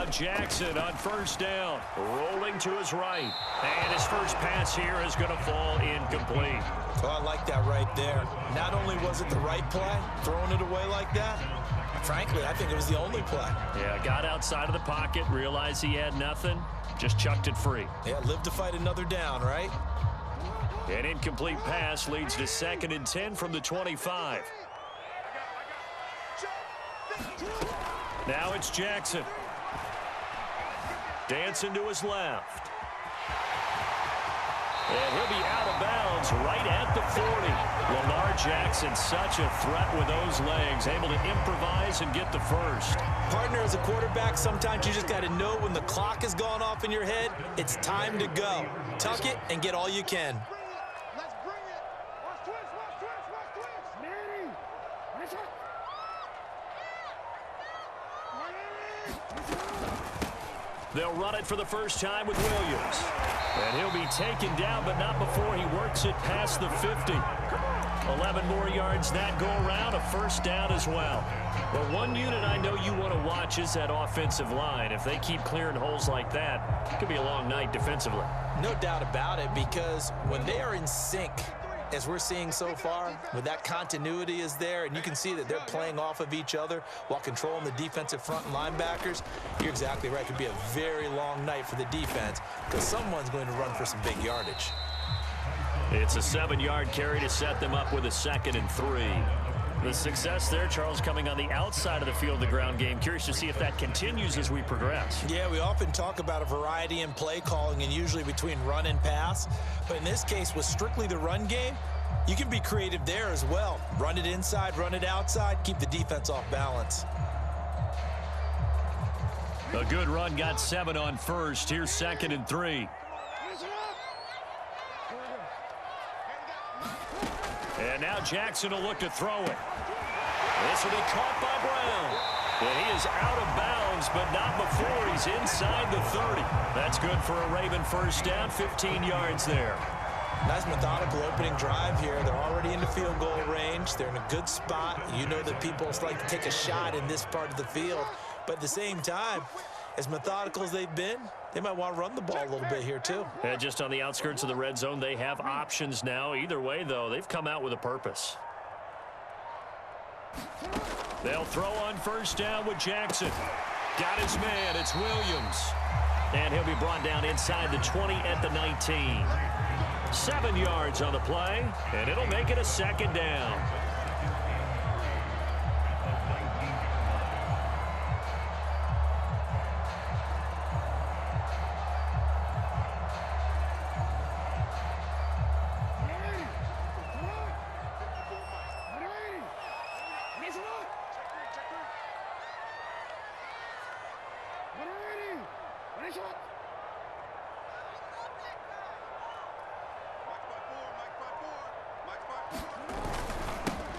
now Jackson on first down, rolling to his right. And his first pass here is going to fall incomplete. Oh, I like that right there. Not only was it the right play, throwing it away like that, frankly, I think it was the only play. Yeah, got outside of the pocket, realized he had nothing, just chucked it free. Yeah, live to fight another down, right? An incomplete pass leads to 2nd and 10 from the 25. Now it's Jackson. Dancing to his left. And he'll be out of bounds right at the 40. Lamar Jackson, such a threat with those legs, able to improvise and get the first. Partner, as a quarterback, sometimes you just got to know when the clock has gone off in your head, it's time to go. Tuck it and get all you can. They'll run it for the first time with Williams. And he'll be taken down, but not before he works it past the 50. 11 more yards that go around, a first down as well. Well, one unit I know you want to watch is that offensive line. If they keep clearing holes like that, it could be a long night defensively. No doubt about it, because when they are in sync, as we're seeing so far, when that continuity is there, and you can see that they're playing off of each other while controlling the defensive front and linebackers, you're exactly right. It could be a very long night for the defense because someone's going to run for some big yardage. It's a 7-yard carry to set them up with a 2nd and 3. The success there, Charles, coming on the outside of the field, the ground game. Curious to see if that continues as we progress. Yeah, we often talk about a variety in play calling and usually between run and pass. But in this case, with strictly the run game, you can be creative there as well. Run it inside, run it outside, keep the defense off balance. A good run, got 7 on first. Here's 2nd and 3. And now Jackson will look to throw it. This will be caught by Brown. And he is out of bounds, but not before he's inside the 30. That's good for a Raven first down, 15 yards there. Nice methodical opening drive here. They're already in the field goal range. They're in a good spot. You know that people like to take a shot in this part of the field. But at the same time, as methodical as they've been, they might want to run the ball a little bit here too. And just on the outskirts of the red zone, they have options now. Either way, though, they've come out with a purpose. They'll throw on first down with Jackson. Got his man. It's Williams. And he'll be brought down inside the 20 at the 19. 7 yards on the play, and it'll make it a 2nd down.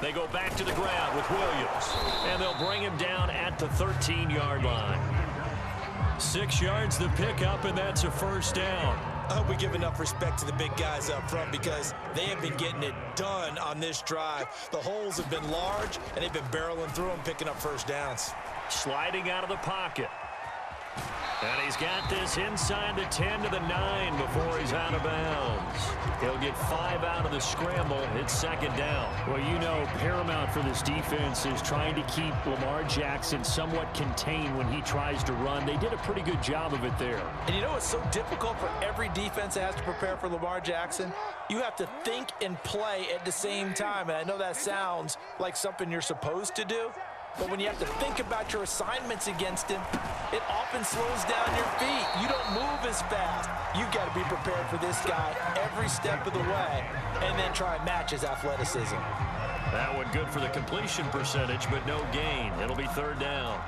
They go back to the ground with Williams, and they'll bring him down at the 13-yard line. 6 yards the pickup, and that's a first down. I hope we give enough respect to the big guys up front because they have been getting it done on this drive. The holes have been large, and they've been barreling through them, picking up first downs. Sliding out of the pocket. And he's got this inside the 10 to the 9 before he's out of bounds. He'll get 5 out of the scramble. It's 2nd down. Well, you know, paramount for this defense is trying to keep Lamar Jackson somewhat contained when he tries to run. They did a pretty good job of it there. And you know it's so difficult for every defense that has to prepare for Lamar Jackson? You have to think and play at the same time. And I know that sounds like something you're supposed to do. But when you have to think about your assignments against him, it often slows down your feet. You don't move as fast. You've got to be prepared for this guy every step of the way and then try and match his athleticism. That one good for the completion percentage, but no gain. It'll be 3rd down.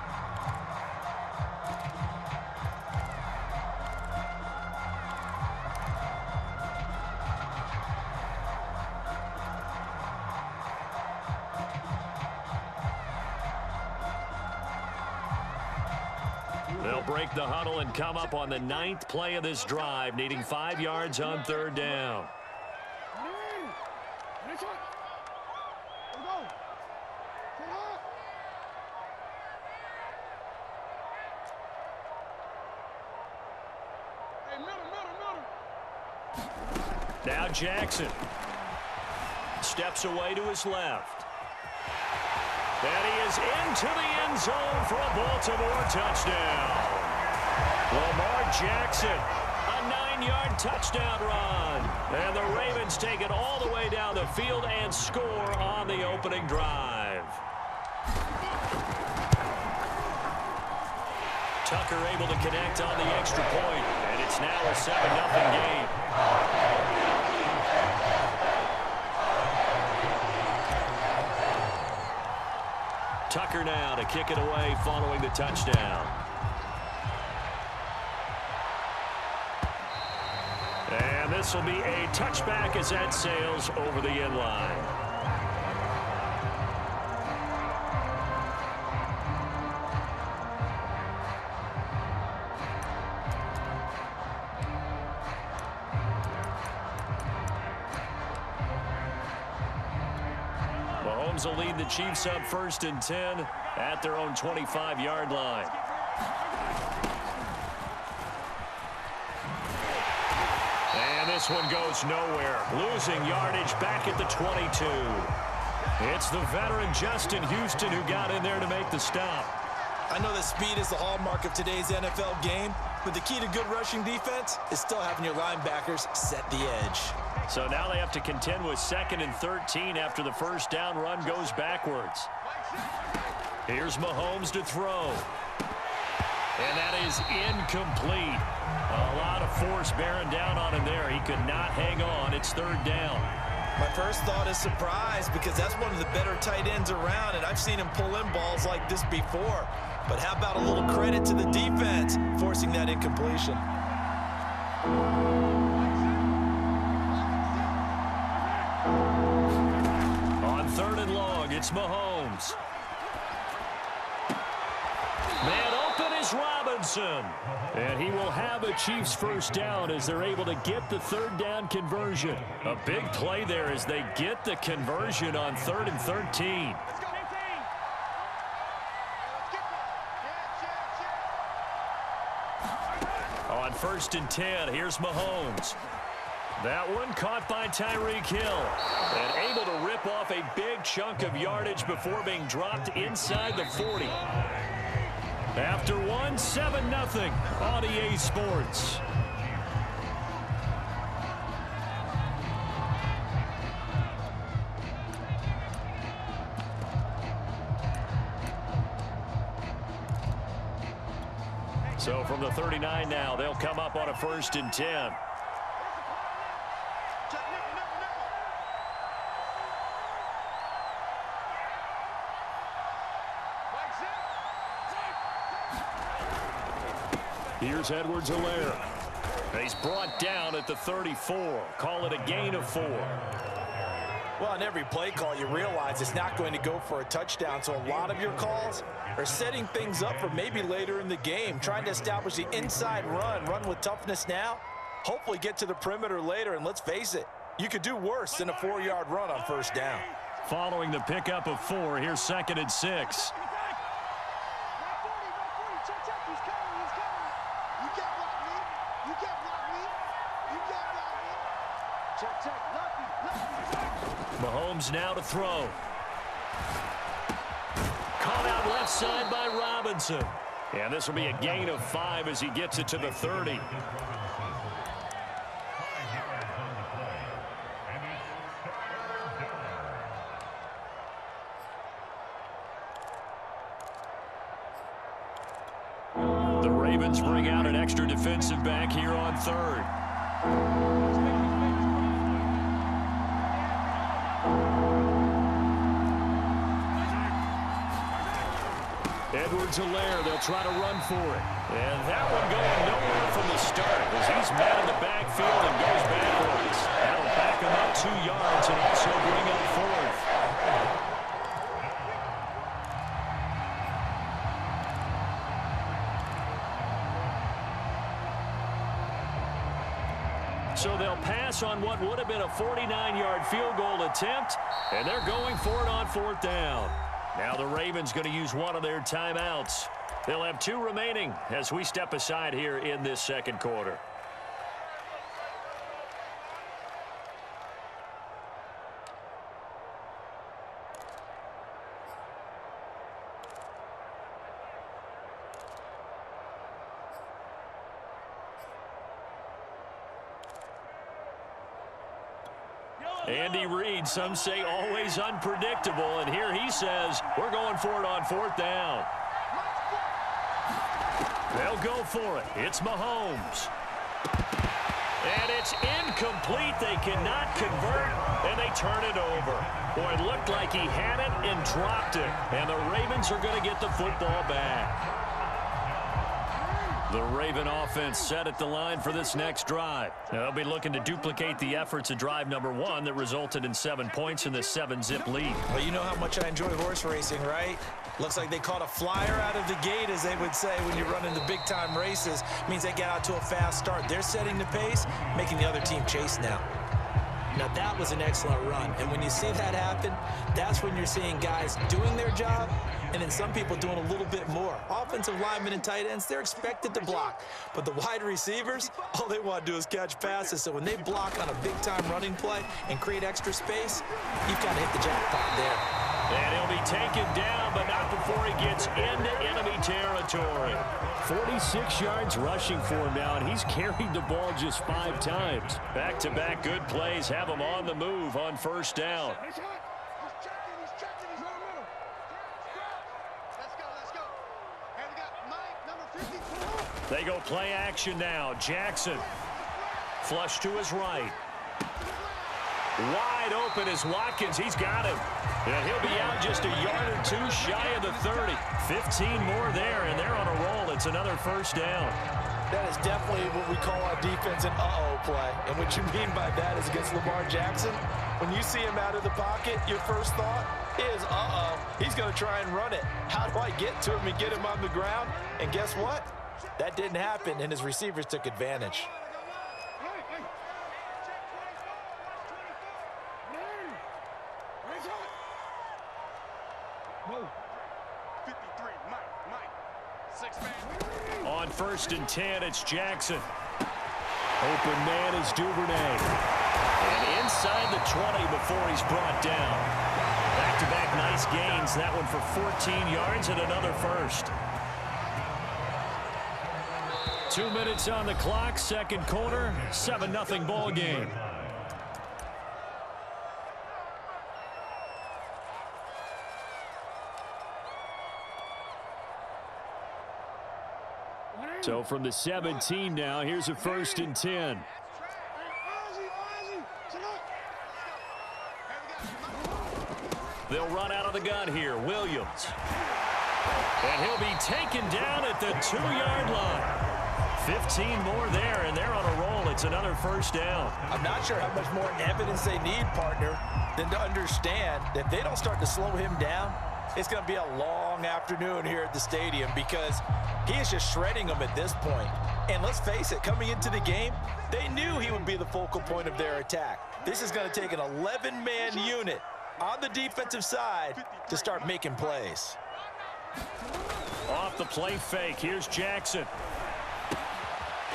They'll break the huddle and come up on the 9th play of this drive, needing 5 yards on 3rd down. Now Jackson steps away to his left. And he is into the end zone for a Baltimore touchdown. Lamar Jackson, a 9-yard touchdown run. And the Ravens take it all the way down the field and score on the opening drive. Tucker able to connect on the extra point, and it's now a 7-0 game. Tucker now to kick it away following the touchdown. And this will be a touchback as that sails over the end line. Mahomes will lead the Chiefs up 1st and 10 at their own 25-yard line. And this one goes nowhere. Losing yardage back at the 22. It's the veteran Justin Houston who got in there to make the stop. I know that speed is the hallmark of today's NFL game, but the key to good rushing defense is still having your linebackers set the edge. So now they have to contend with 2nd and 13 after the first down run goes backwards. Here's Mahomes to throw. And that is incomplete. A lot of force bearing down on him there. He could not hang on. It's 3rd down. My first thought is surprise, because that's one of the better tight ends around, and I've seen him pull in balls like this before. But how about a little credit to the defense forcing that incompletion? On 3rd and long, it's Mahomes. Man open is Robinson. And he will have a Chiefs first down as they're able to get the 3rd down conversion. A big play there as they get the conversion on 3rd and 13. On 1st and 10, here's Mahomes. That one caught by Tyreek Hill. And able to rip off a big chunk of yardage before being dropped inside the 40. After 7-0 on EA Sports. So from the 39 now, they'll come up on a 1st and 10. Here's Edwards-Helaire. He's brought down at the 34. Call it a gain of 4. Well, on every play call, you realize it's not going to go for a touchdown, so a lot of your calls are setting things up for maybe later in the game, trying to establish the inside run with toughness now, hopefully get to the perimeter later, and let's face it, you could do worse than a 4-yard run on 1st down. Following the pickup of 4, here's 2nd and 6. Mahomes now to throw. Caught out left side by Robinson. And this will be a gain of 5 as he gets it to the 30. The Ravens bring out an extra defensive back here on 3rd. Edwards-Helaire, they'll try to run for it. And that one going nowhere from the start as he's met in the backfield and goes backwards. That'll back him up 2 yards and also bring up 4th. So they'll pass on what would have been a 49-yard field goal attempt, and they're going for it on 4th down. Now the Ravens going to use one of their timeouts. They'll have 2 remaining as we step aside here in this 2nd quarter. Andy Reid, some say always unpredictable, and here he says we're going for it on 4th down. They'll go for it. It's Mahomes. And it's incomplete. They cannot convert, and they turn it over. Boy, it looked like he had it and dropped it, and the Ravens are going to get the football back. The Raven offense set at the line for this next drive. They'll be looking to duplicate the efforts of drive number 1 that resulted in 7 points in this 7-zip lead. Well, you know how much I enjoy horse racing, right? Looks like they caught a flyer out of the gate, as they would say when you're running the big-time races. Means they get out to a fast start. They're setting the pace, making the other team chase now. Now, that was an excellent run. And when you see that happen, that's when you're seeing guys doing their job and then some people doing a little bit more. Offensive linemen and tight ends, they're expected to block. But the wide receivers, all they want to do is catch passes. So when they block on a big-time running play and create extra space, you've got to hit the jackpot there. And he'll be taken down, but not before he gets into enemy territory. 46 yards rushing for him now, and he's carried the ball just 5 times. Back-to-back good plays have him on the move on 1st down. They go play action now. Jackson. Flush to his right. Wide open is Watkins. He's got him. And he'll be out just a yard or 2 shy of the 30. 15 more there, and they're on a roll. It's another 1st down. That is definitely what we call our defense an uh-oh play. And what you mean by that is against Lamar Jackson, when you see him out of the pocket, your first thought is, uh-oh, he's going to try and run it. How do I get to him and get him on the ground? And guess what? That didn't happen, and his receivers took advantage. On 1st and 10, it's Jackson. Open man is Duvernay. And inside the 20 before he's brought down. Back-to-back nice gains. That one for 14 yards and another 1st. 2 minutes on the clock, 2nd quarter, 7-0 ball game. So from the 17 now, here's a 1st and 10. They'll run out of the gun here. Williams. And he'll be taken down at the 2-yard line. 15 more there, and they're on a roll. It's another 1st down. I'm not sure how much more evidence they need, partner, than to understand that if they don't start to slow him down, it's going to be a long afternoon here at the stadium because he is just shredding them at this point. And let's face it, coming into the game, they knew he would be the focal point of their attack. This is going to take an 11-man unit on the defensive side to start making plays. Off the play fake, here's Jackson.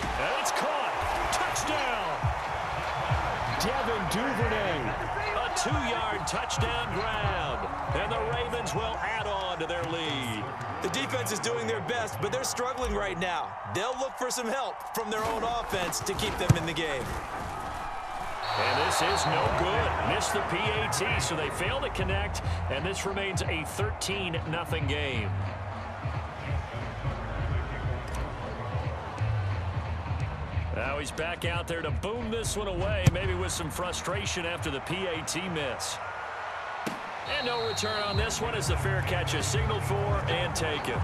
And it's caught. Touchdown. Devin Duvernay. A 2-yard touchdown grab. And the Ravens will add on to their lead. The defense is doing their best, but they're struggling right now. They'll look for some help from their own offense to keep them in the game. And this is no good. Missed the PAT, so they fail to connect, and this remains a 13-0 game. Now he's back out there to boom this one away, maybe with some frustration after the PAT miss. And no return on this one as the fair catch is signaled for and taken.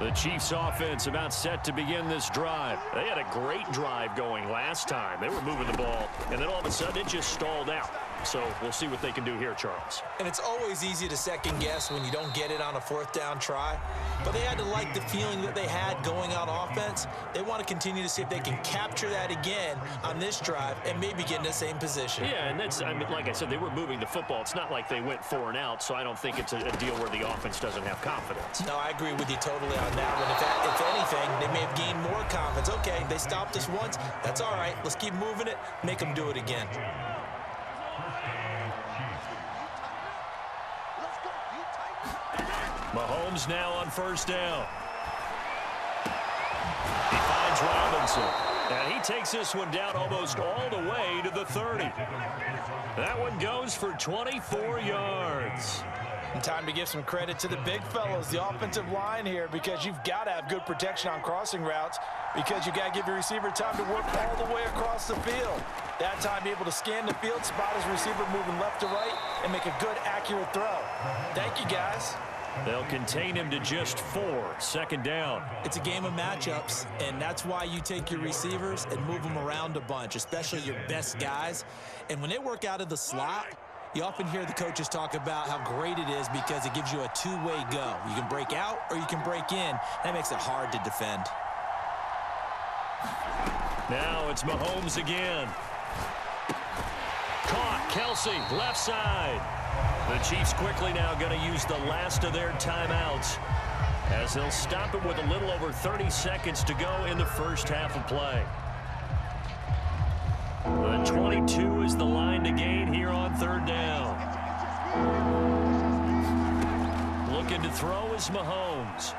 The Chiefs offense about set to begin this drive. They had a great drive going last time. They were moving the ball, and then all of a sudden it just stalled out. So we'll see what they can do here, Charles. And it's always easy to second guess when you don't get it on a 4th down try. But they had to like the feeling that they had going on offense. They want to continue to see if they can capture that again on this drive and maybe get in the same position. Yeah, and that's, I mean, like I said, they were moving the football. It's not like they went 4 and out, so I don't think it's a deal where the offense doesn't have confidence. No, I agree with you totally on that one. If anything, they may have gained more confidence. Okay, they stopped us once. That's all right. Let's keep moving it. Make them do it again. Mahomes now on first down. He finds Robinson. And he takes this one down almost all the way to the 30. That one goes for 24 yards. And time to give some credit to the big fellows, the offensive line here, because you've got to have good protection on crossing routes, because you've got to give your receiver time to work all the way across the field. That time, able to scan the field, spot his receiver moving left to right, and make a good, accurate throw. Thank you, guys. They'll contain him to just 4, second down. It's a game of matchups, and that's why you take your receivers and move them around a bunch, especially your best guys. And when they work out of the slot, you often hear the coaches talk about how great it is because it gives you a two-way go. You can break out or you can break in. That makes it hard to defend. Now it's Mahomes again. Caught, Kelsey, left side. The Chiefs quickly now going to use the last of their timeouts as they'll stop it with a little over 30 seconds to go in the first half of play. The 22 is the line to gain here on third down. Looking to throw is Mahomes.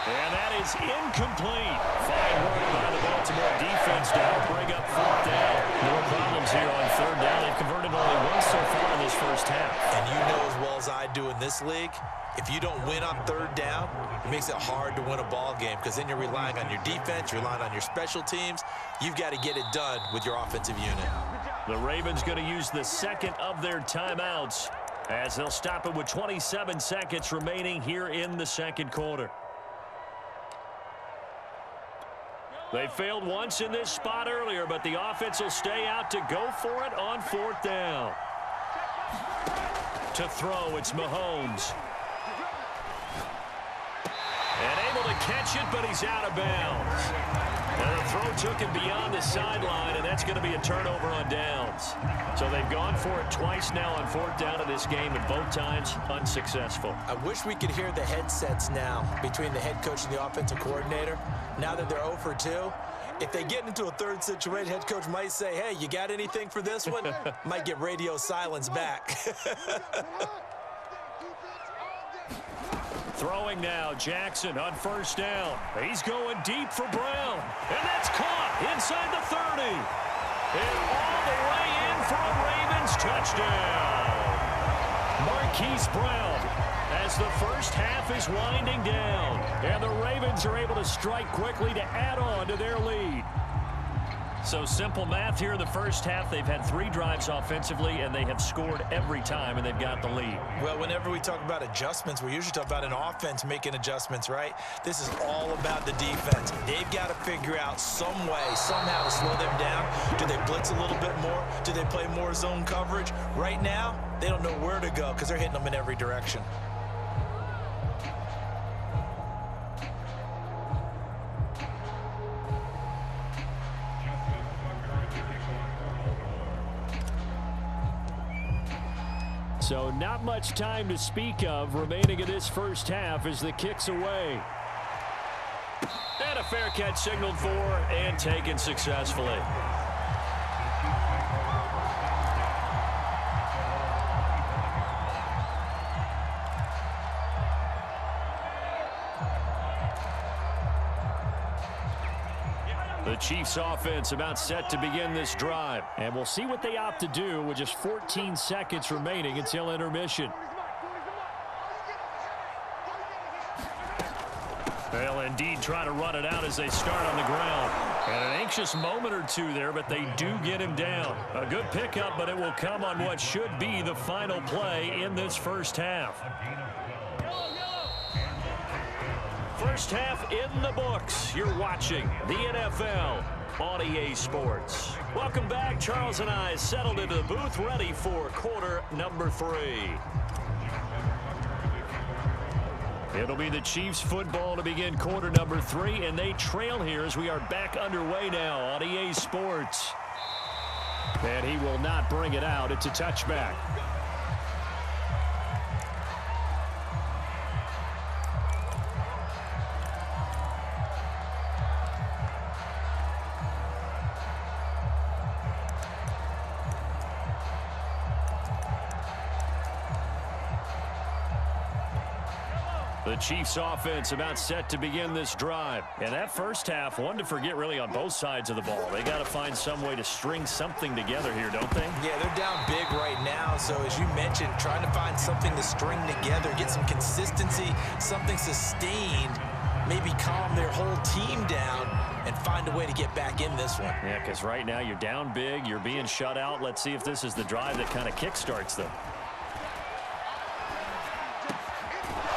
And that is incomplete. Fine work by the Baltimore defense to help bring up fourth down. No problems here on third down. They've converted only once so far in this first half. And you know as well as I do in this league, if you don't win on third down, it makes it hard to win a ball game because then you're relying on your defense, you're relying on your special teams. You've got to get it done with your offensive unit. The Ravens going to use the second of their timeouts as they'll stop it with 27 seconds remaining here in the second quarter. They failed once in this spot earlier, but the offense will stay out to go for it on fourth down. To throw, it's Mahomes. And able to catch it, but he's out of bounds. And the throw took him beyond the sideline, and that's going to be a turnover on downs. So they've gone for it twice now on fourth down in this game, and both times unsuccessful. I wish we could hear the headsets now between the head coach and the offensive coordinator. Now that they're 0 for 2, if they get into a third situation, head coach might say, hey, you got anything for this one? Might get radio silence back. Throwing now, Jackson on first down. He's going deep for Brown. And that's caught inside the 30. And all the way in for a Ravens touchdown. Marquise Brown as the first half is winding down. And the Ravens are able to strike quickly to add on to their lead. So simple math here in the first half. They've had 3 drives offensively, and they have scored every time, and they've got the lead. Well, whenever we talk about adjustments, we usually talk about an offense making adjustments, right? This is all about the defense. They've got to figure out some way, somehow to slow them down. Do they blitz a little bit more? Do they play more zone coverage? Right now, they don't know where to go because they're hitting them in every direction. So not much time to speak of remaining in this first half as the kick's away. And a fair catch signaled for and taken successfully. The Chiefs offense about set to begin this drive. And we'll see what they opt to do with just 14 seconds remaining until intermission. They'll indeed try to run it out as they start on the ground. And an anxious moment or two there, but they do get him down. A good pickup, but it will come on what should be the final play in this first half. First half in the books. You're watching the NFL on EA Sports. Welcome back. Charles and I settled into the booth, ready for quarter number 3. It'll be the Chiefs football to begin quarter number 3, and they trail here as we are back underway now on EA Sports. And he will not bring it out. It's a touchback. The Chiefs offense about set to begin this drive. And that first half, one to forget really on both sides of the ball. They got to find some way to string something together here, don't they? Yeah, they're down big right now. So as you mentioned, trying to find something to string together, get some consistency, something sustained, maybe calm their whole team down and find a way to get back in this one. Yeah, because right now you're down big, you're being shut out. Let's see if this is the drive that kind of kickstarts them.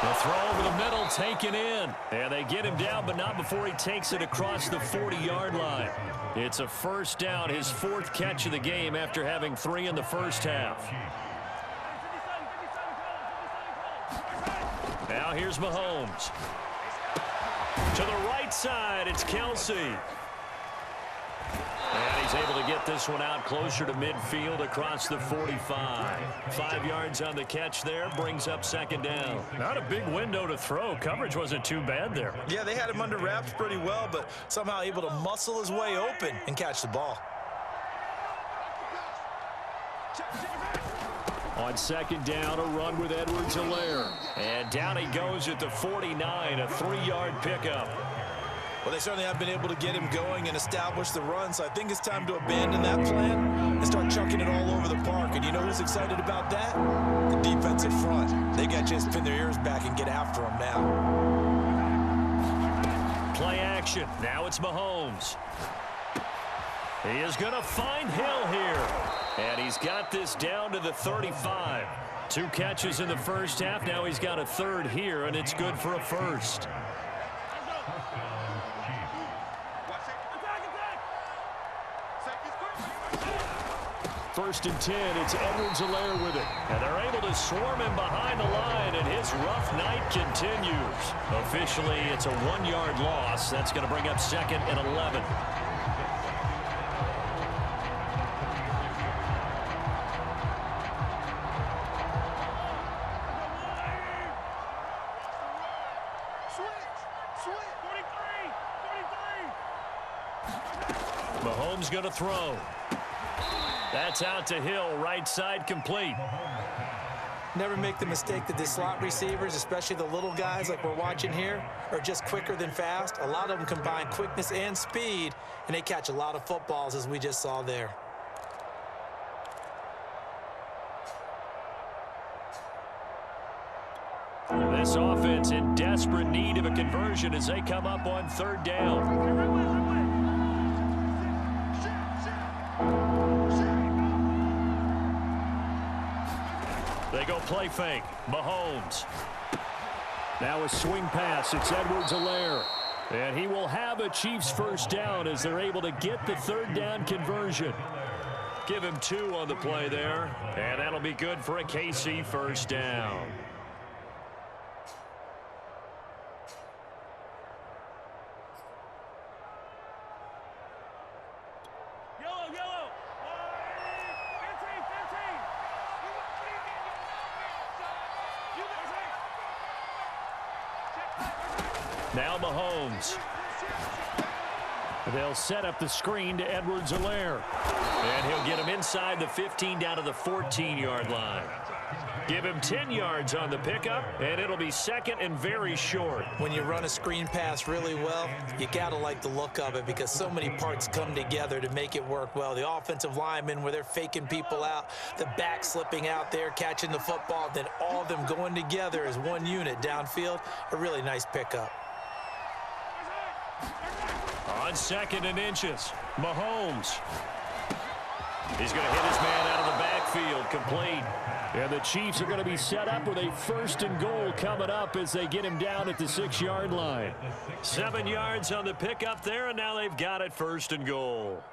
The throw over the middle, taken in. And they get him down, but not before he takes it across the 40-yard line. It's a first down, his fourth catch of the game after having 3 in the first half. Now here's Mahomes. To the right side, it's Kelsey. And he's able to get this one out closer to midfield across the 45. 5 yards on the catch there, brings up second down. Not a big window to throw. Coverage wasn't too bad there. Yeah, they had him under wraps pretty well, but somehow able to muscle his way open and catch the ball. On second down, a run with Edwards-Helaire. And down he goes at the 49, a 3-yard pickup. Well, they certainly have been able to get him going and establish the run, so I think it's time to abandon that plan and start chucking it all over the park. And you know who's excited about that? The defensive front. They got to just pin their ears back and get after him now. Play action. Now it's Mahomes. He is going to find Hill here. And he's got this down to the 35. 2 catches in the first half. Now he's got a third here, and it's good for a first. First and 10, it's Edwards-Helaire with it. And they're able to swarm him behind the line, and his rough night continues. Officially, it's a 1-yard loss. That's going to bring up second and 11. Mahomes going to throw. That's out to Hill, right side complete. Never make the mistake that the slot receivers, especially the little guys like we're watching here, are just quicker than fast. A lot of them combine quickness and speed, and they catch a lot of footballs, as we just saw there. This offense in desperate need of a conversion as they come up on third down. They go play fake. Mahomes. Now a swing pass. It's Edwards-Helaire. And he will have a Chiefs first down as they're able to get the third down conversion. Give him 2 on the play there. And that'll be good for a KC first down. Now Mahomes. They'll set up the screen to Edwards-Helaire. And he'll get him inside the 15 down to the 14-yard line. Give him 10 yards on the pickup, and it'll be second and very short. When you run a screen pass really well, you got to like the look of it because so many parts come together to make it work well. The offensive linemen where they're faking people out, the back slipping out there, catching the football, then all of them going together as one unit downfield. A really nice pickup. On second and inches, Mahomes. He's going to hit his man out of the backfield, complete. And the Chiefs are going to be set up with a first and goal coming up as they get him down at the 6-yard line. 7 yards on the pickup there, and now they've got it first and goal.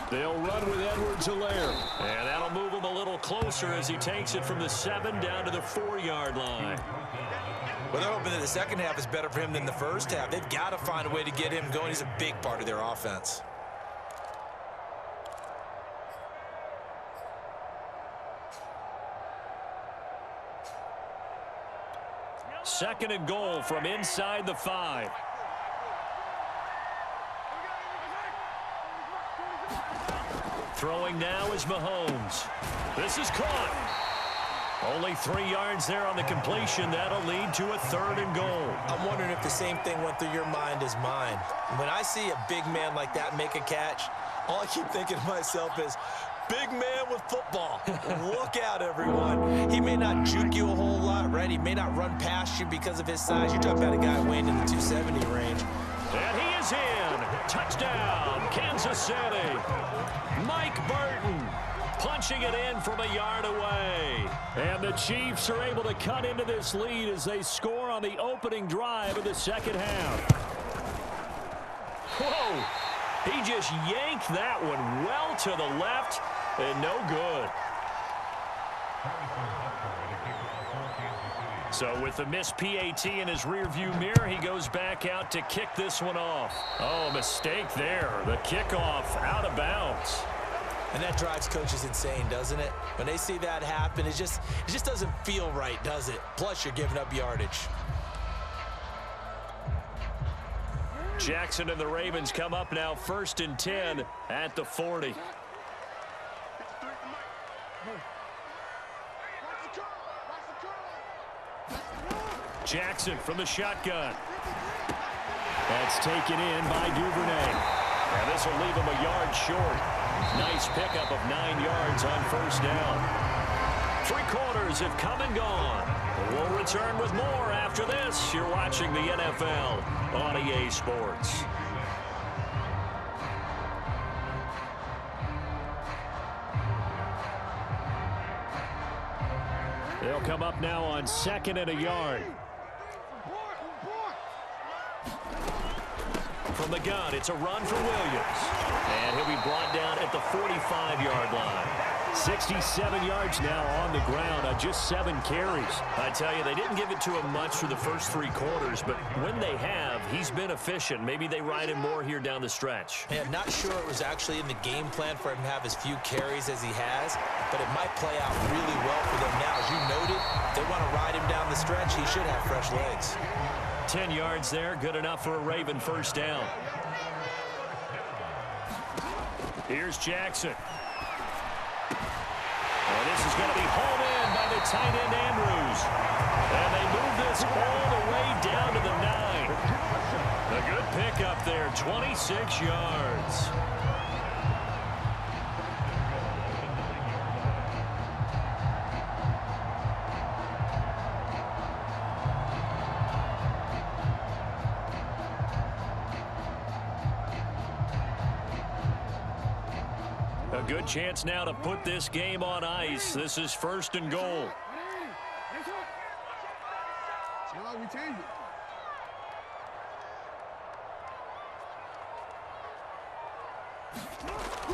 They'll run with Edwards-Helaire. And that'll move him a little closer as he takes it from the 7 down to the 4-yard line. Well, they're hoping that the second half is better for him than the first half. They've got to find a way to get him going. He's a big part of their offense. Second and goal from inside the 5. Throwing now is Mahomes. This is caught. Only 3 yards there on the completion. That'll lead to a 3rd and goal. I'm wondering if the same thing went through your mind as mine. When I see a big man like that make a catch, all I keep thinking to myself is, big man with football. Look out, everyone. He may not juke you a whole lot, right? He may not run past you because of his size. You're talking about a guy weighing in the 270 range. And he is in. Touchdown, Kansas City. Mike Burton punching it in from a yard away. And the Chiefs are able to cut into this lead as they score on the opening drive of the second half. Whoa! He just yanked that one well to the left and no good. So with the missed PAT in his rearview mirror, he goes back out to kick this one off. Oh, mistake there. The kickoff out of bounds. And that drives coaches insane, doesn't it? When they see that happen, it just doesn't feel right, does it? Plus, you're giving up yardage. Jackson and the Ravens come up now 1st and 10 at the 40. Jackson from the shotgun. That's taken in by Duvernay. And this will leave him a yard short. Nice pickup of 9 yards on 1st down. 3 quarters have come and gone. We'll return with more after this. You're watching the NFL on EA Sports. They'll come up now on 2nd and a yard. From the gun, it's a run for Williams. And he'll be brought down at the 45-yard line. 67 yards now on the ground on just 7 carries. I tell you, they didn't give it to him much for the first 3 quarters, but when they have, he's been efficient. Maybe they ride him more here down the stretch. Yeah, not sure it was actually in the game plan for him to have as few carries as he has, but it might play out really well for them now. As you noted, if they want to ride him down the stretch, he should have fresh legs. 10 yards there, good enough for a Raven 1st down. Here's Jackson. And this is going to be hauled in by the tight end Andrews. And they move this all the way down to the 9. A good pickup there, 26 yards. A good chance now to put this game on ice. This is 1st and goal.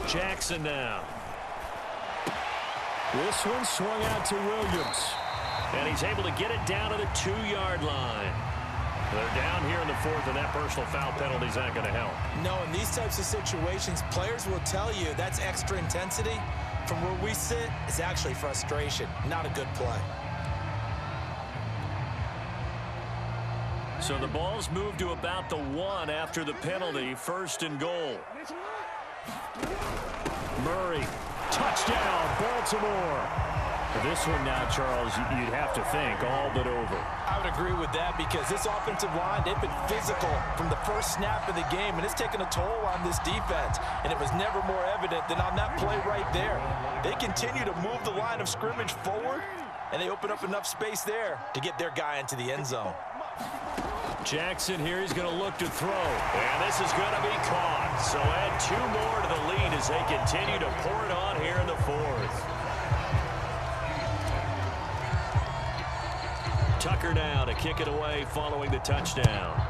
Jackson now. This one swung out to Williams. And he's able to get it down to the 2-yard line. They're down here in the 4th, and that personal foul penalty is not going to help. No, in these types of situations, players will tell you that's extra intensity. From where we sit, it's actually frustration, not a good play. So the ball's moved to about the 1 after the penalty. 1st and goal. Murray, touchdown, Baltimore. This one now, Charles, you'd have to think all but over. I would agree with that because this offensive line, they've been physical from the first snap of the game, and it's taken a toll on this defense, and it was never more evident than on that play right there. They continue to move the line of scrimmage forward, and they open up enough space there to get their guy into the end zone. Jackson here, he's going to look to throw, and this is going to be caught. So add 2 more to the lead as they continue to pour it on here in the 4th. Tucker now to kick it away following the touchdown.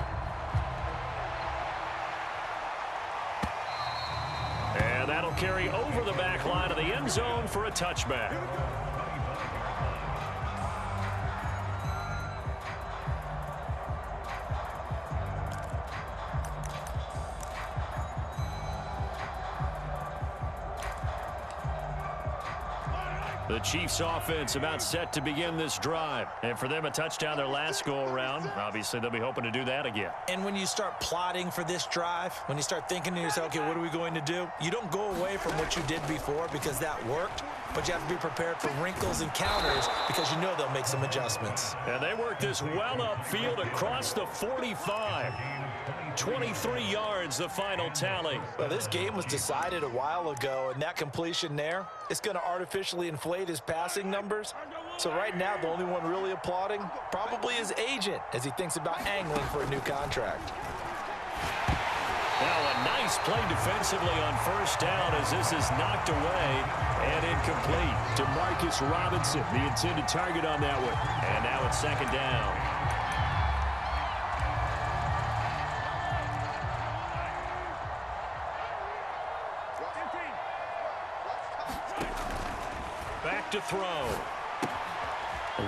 And that'll carry over the back line of the end zone for a touchback. The Chiefs offense about set to begin this drive. And for them, a touchdown their last go-around. Obviously, they'll be hoping to do that again. And when you start plotting for this drive, when you start thinking to yourself, okay, what are we going to do? You don't go away from what you did before because that worked, but you have to be prepared for wrinkles and counters because you know they'll make some adjustments. And they work this well upfield across the 45. 23 yards, the final tally. Well, this game was decided a while ago, and that completion there, it's going to artificially inflate his passing numbers. So right now, the only one really applauding probably his agent as he thinks about angling for a new contract. Now a nice play defensively on first down as this is knocked away and incomplete to Marcus Robinson, the intended target on that one. And now it's second down. Back to throw.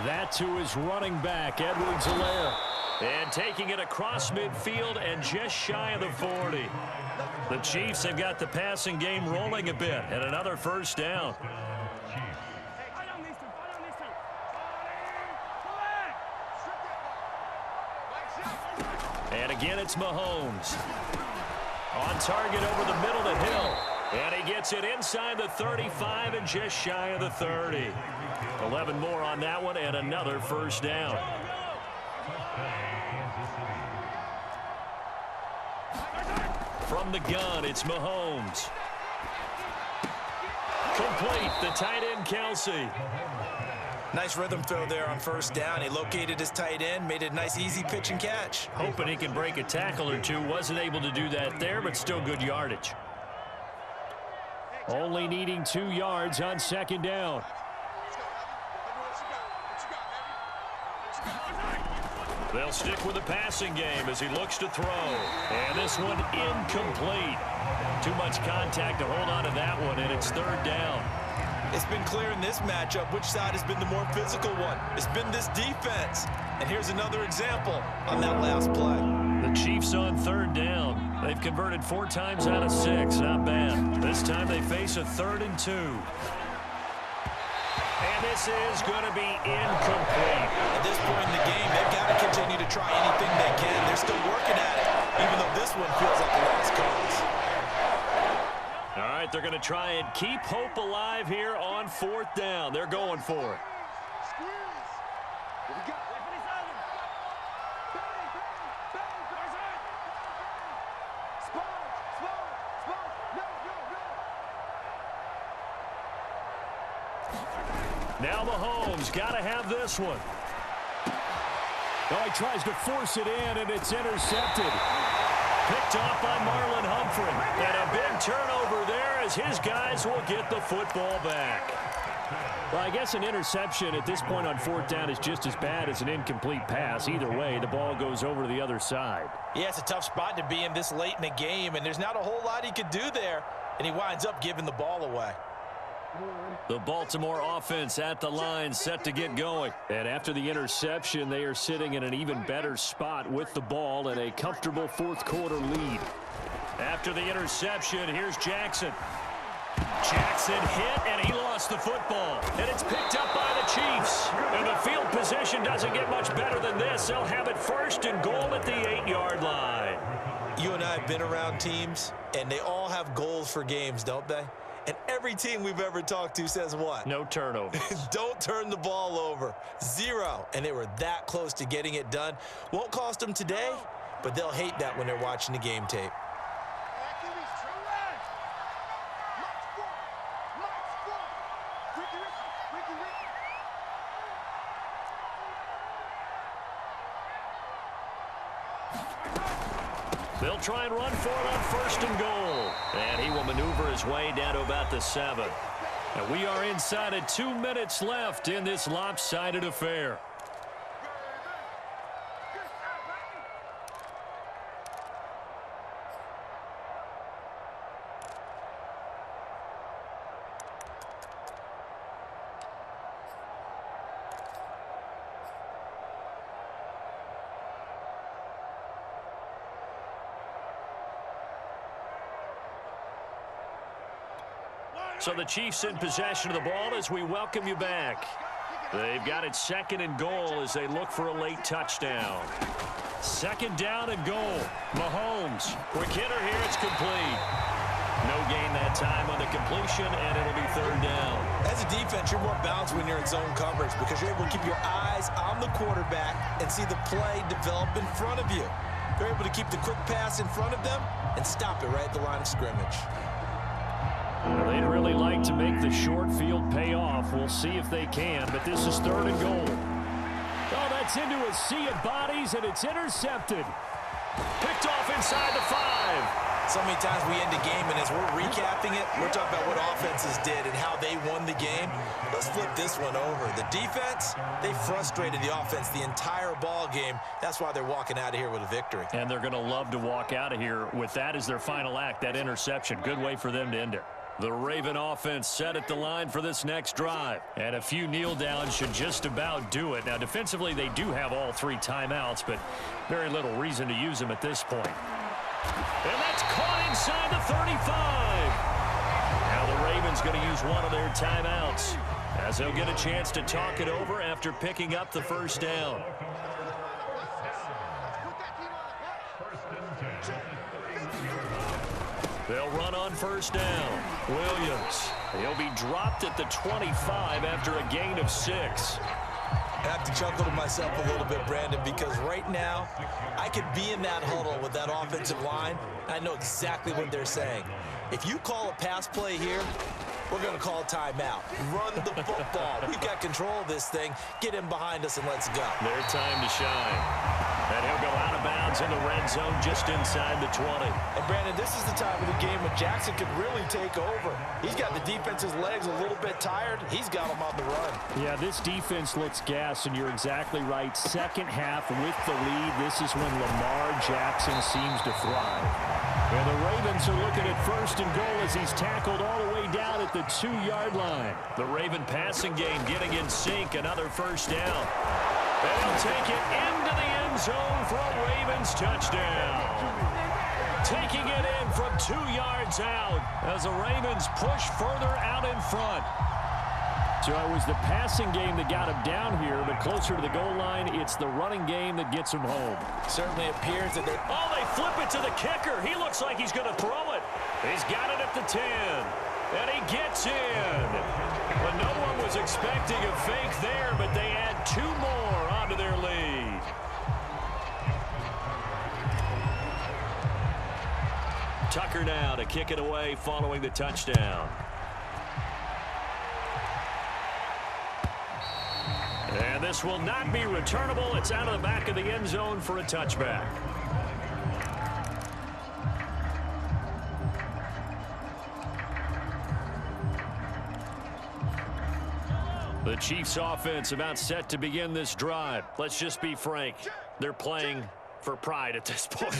That to his running back, Edwards-Helaire. And taking it across midfield and just shy of the 40. The Chiefs have got the passing game rolling a bit and another first down. And again, it's Mahomes. On target over the middle of the hill. And he gets it inside the 35 and just shy of the 30. 11 more on that one and another first down. From the gun, it's Mahomes. Complete, the tight end, Kelsey. Nice rhythm throw there on first down. He located his tight end, made it a nice, easy pitch and catch. Hoping he can break a tackle or two. Wasn't able to do that there, but still good yardage. Only needing 2 yards on second down. They'll stick with the passing game as he looks to throw. And this one incomplete. Too much contact to hold on to that one, and it's third down. It's been clear in this matchup which side has been the more physical one. It's been this defense. And here's another example on that last play. The Chiefs on third down. They've converted 4 times out of 6. Not bad. This time they face a 3rd and 2. And this is going to be incomplete. At this point in the game, they've got to continue to try anything they can. They're still working at it, even though this one feels like a lost cause. All right, they're going to try and keep hope alive here on 4th down. They're going for it. Now Mahomes got to have this one. Oh, he tries to force it in, and it's intercepted. Picked off by Marlon Humphrey. And a big turnover there as his guys will get the football back. Well, I guess an interception at this point on 4th down is just as bad as an incomplete pass. Either way, the ball goes over to the other side. Yeah, it's a tough spot to be in this late in the game, and there's not a whole lot he could do there, and he winds up giving the ball away. The Baltimore offense at the line, set to get going. And after the interception, they are sitting in an even better spot with the ball and a comfortable 4th quarter lead. After the interception, here's Jackson. Jackson hit, and he lost the football. And it's picked up by the Chiefs. And the field position doesn't get much better than this. They'll have it 1st and goal at the 8-yard line. You and I have been around teams, and they all have goals for games, don't they? And every team we've ever talked to says what? No turnovers. Don't turn the ball over. 0. And they were that close to getting it done. Won't cost them today, but they'll hate that when they're watching the game tape. They'll try and run for it on 1st and goal. And he will maneuver his way down to about the 7. And we are inside of 2 minutes left in this lopsided affair. So the Chiefs in possession of the ball as we welcome you back. They've got it 2nd and goal as they look for a late touchdown. 2nd down and goal. Mahomes, quick hitter here, it's complete. No gain that time on the completion, and it'll be 3rd down. As a defense, you're more balanced when you're in zone coverage because you're able to keep your eyes on the quarterback and see the play develop in front of you. You're able to keep the quick pass in front of them and stop it right at the line of scrimmage. Well, they'd really like to make the short field pay off. We'll see if they can, but this is 3rd and goal. Oh, that's into a sea of bodies, and it's intercepted. Picked off inside the 5. So many times we end a game, and as we're recapping it, we're talking about what offenses did and how they won the game. Let's flip this one over. The defense, they frustrated the offense the entire ball game. That's why they're walking out of here with a victory. And they're going to love to walk out of here with that as their final act, that interception. Good way for them to end it. The Raven offense set at the line for this next drive. And a few kneel downs should just about do it. Now, defensively, they do have all 3 timeouts, but very little reason to use them at this point. And that's caught inside the 35. Now the Ravens going to use one of their timeouts as they'll get a chance to talk it over after picking up the 1st down. They'll run on 1st down. Williams. He'll be dropped at the 25 after a gain of 6. I have to chuckle to myself a little bit, Brandon, because right now I could be in that huddle with that offensive line. I know exactly what they're saying. If you call a pass play here, we're going to call timeout. Run the football. We've got control of this thing. Get him behind us and let's go. Their time to shine. And he'll go out of bounds in the red zone just inside the 20. And, Brandon, this is the time of the game when Jackson could really take over. He's got the defense's legs a little bit tired. He's got them on the run. Yeah, this defense looks gassed, and you're exactly right. 2nd half with the lead. This is when Lamar Jackson seems to thrive. And the Ravens are looking at 1st and goal as he's tackled all the way down at the 2-yard line. The Raven passing game getting in sync. Another 1st down. And he'll take it into the end zone for a Ravens touchdown. Taking it in from 2 yards out as the Ravens push further out in front. So it was the passing game that got him down here, but closer to the goal line, it's the running game that gets him home. Certainly appears that they... Oh, they flip it to the kicker. He looks like he's going to throw it. He's got it at the 10, and he gets in. But no one was expecting a fake there, but they add 2 more onto their lead. Tucker now to kick it away following the touchdown. And this will not be returnable. It's out of the back of the end zone for a touchback. The Chiefs offense about set to begin this drive. Let's just be frank. They're playing for pride at this point.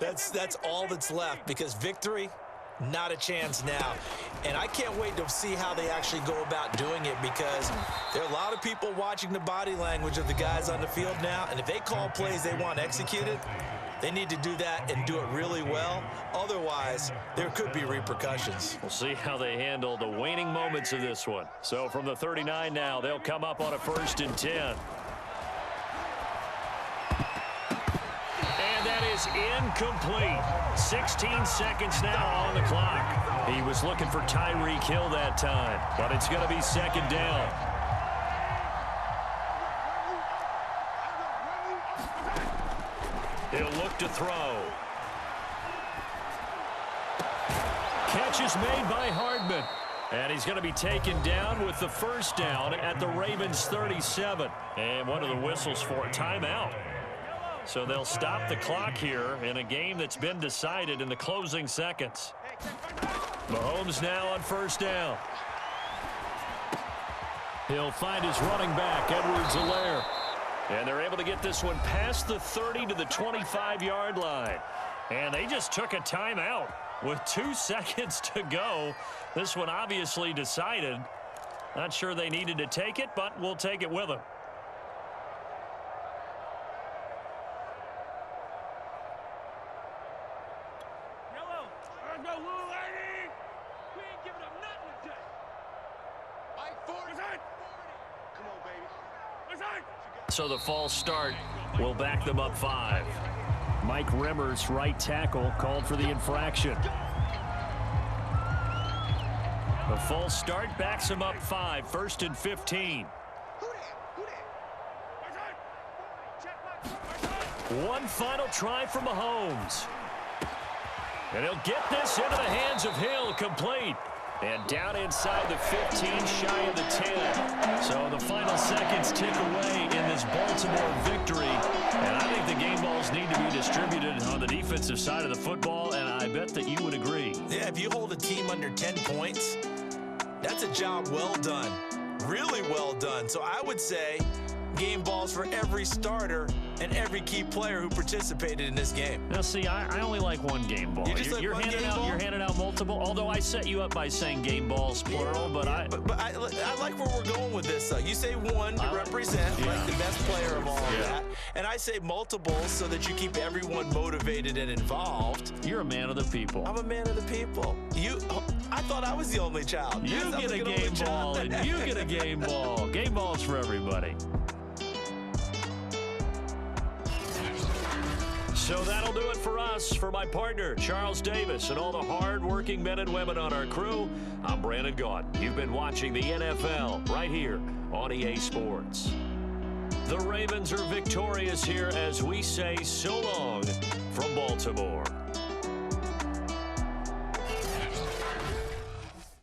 That's all that's left because victory, not a chance now. And I can't wait to see how they actually go about doing it because there are a lot of people watching the body language of the guys on the field now. And if they call plays they want executed, they need to do that and do it really well. Otherwise, there could be repercussions. We'll see how they handle the waning moments of this one. So from the 39 now, they'll come up on a 1st and 10. And that is incomplete. 16 seconds now on the clock. He was looking for Tyreek Hill that time, but it's going to be 2nd down. He'll look to throw. Catch is made by Hardman. And he's going to be taken down with the 1st down at the Ravens 37. And one of the whistles for a timeout. So they'll stop the clock here in a game that's been decided in the closing seconds. Mahomes now on 1st down. He'll find his running back, Edwards-Helaire. And they're able to get this one past the 30 to the 25-yard line. And they just took a timeout with 2 seconds to go. This one obviously decided. Not sure they needed to take it, but we'll take it with them. Yellow, let's go, little lady. We ain't giving up nothing. So the false start will back them up 5. Mike Rimmer's right tackle called for the infraction. The false start backs him up 5, 1st and 15. One final try for Mahomes. And he'll get this into the hands of Hill, complete. And down inside the 15, shy of the 10. So the final seconds tick away in this Baltimore victory. And I think the game balls need to be distributed on the defensive side of the football, and I bet that you would agree. Yeah, if you hold a team under 10 points, that's a job well done. Really well done. So I would say game balls for every starter and every key player who participated in this game. Now, see, I only like one game ball. You're handing out multiple, although I set you up by saying game balls, plural, but I like where we're going with this. You say one to represent like the best player of all of that, and I say multiples so that you keep everyone motivated and involved. You're a man of the people. I'm a man of the people. I thought I was the only child. You get a game ball, and you get a game ball. Game balls for everybody. So that'll do it for us. For my partner, Charles Davis, and all the hard-working men and women on our crew, I'm Brandon Gaudin. You've been watching the NFL right here on EA Sports. The Ravens are victorious here as we say so long from Baltimore.